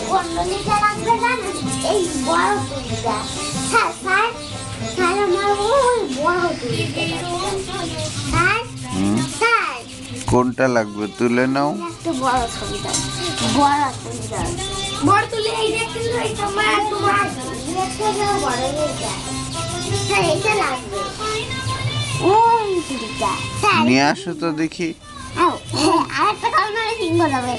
কুণ্ডলিটা লাগবে জানেন এই বড় তুলিটা স্যার স্যার স্যার আমার ওই বড় তুলিটা স্যার স্যার কোনটা লাগবে তুলে নাও। একটু বড় তুলিটা বড় তুলিটা বড় তুলি এই দেখতে এই তোমার তোমার দেখতে যাও বড় এইটা স্যার এটা লাগবে ওই তুলিটা স্যার নিয়ে আসো তো দেখি। আর একটা কারণে সিংহ যাবে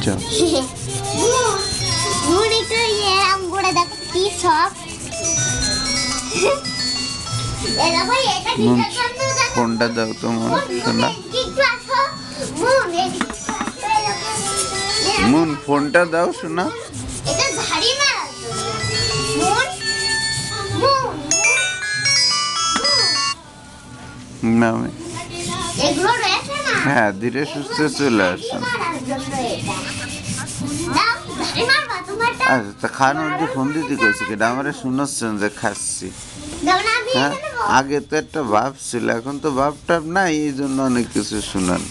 যাও। ফোনটা দাও তোমার শোনা। মুন ফোনটা দাও শোনা। নামে হ্যাঁ ধীরে সুস্থে চলে আসুন। আচ্ছা তা খানোর যে ফোন দিতে কইছে কেটা আমারে শুনছেন যে খাচ্ছি। হ্যাঁ আগে তো একটা ভাব ছিল এখন তো ভাবটা নাই এই জন্য অনেক কিছু শুনান।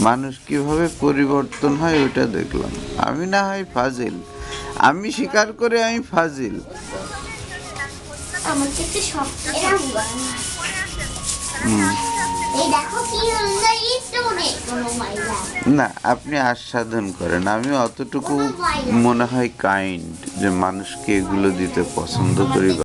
মানুষ কিভাবে পরিবর্তন হয় ওইটা দেখলাম। আমি না হয় ফাজিল, আমি স্বীকার করে আমি ফাজিল। না আপনি আস্বাদন করেন, আমি অতটুকু মনে হয় কাইন্ড যে মানুষকে এগুলো দিতে পছন্দ করি।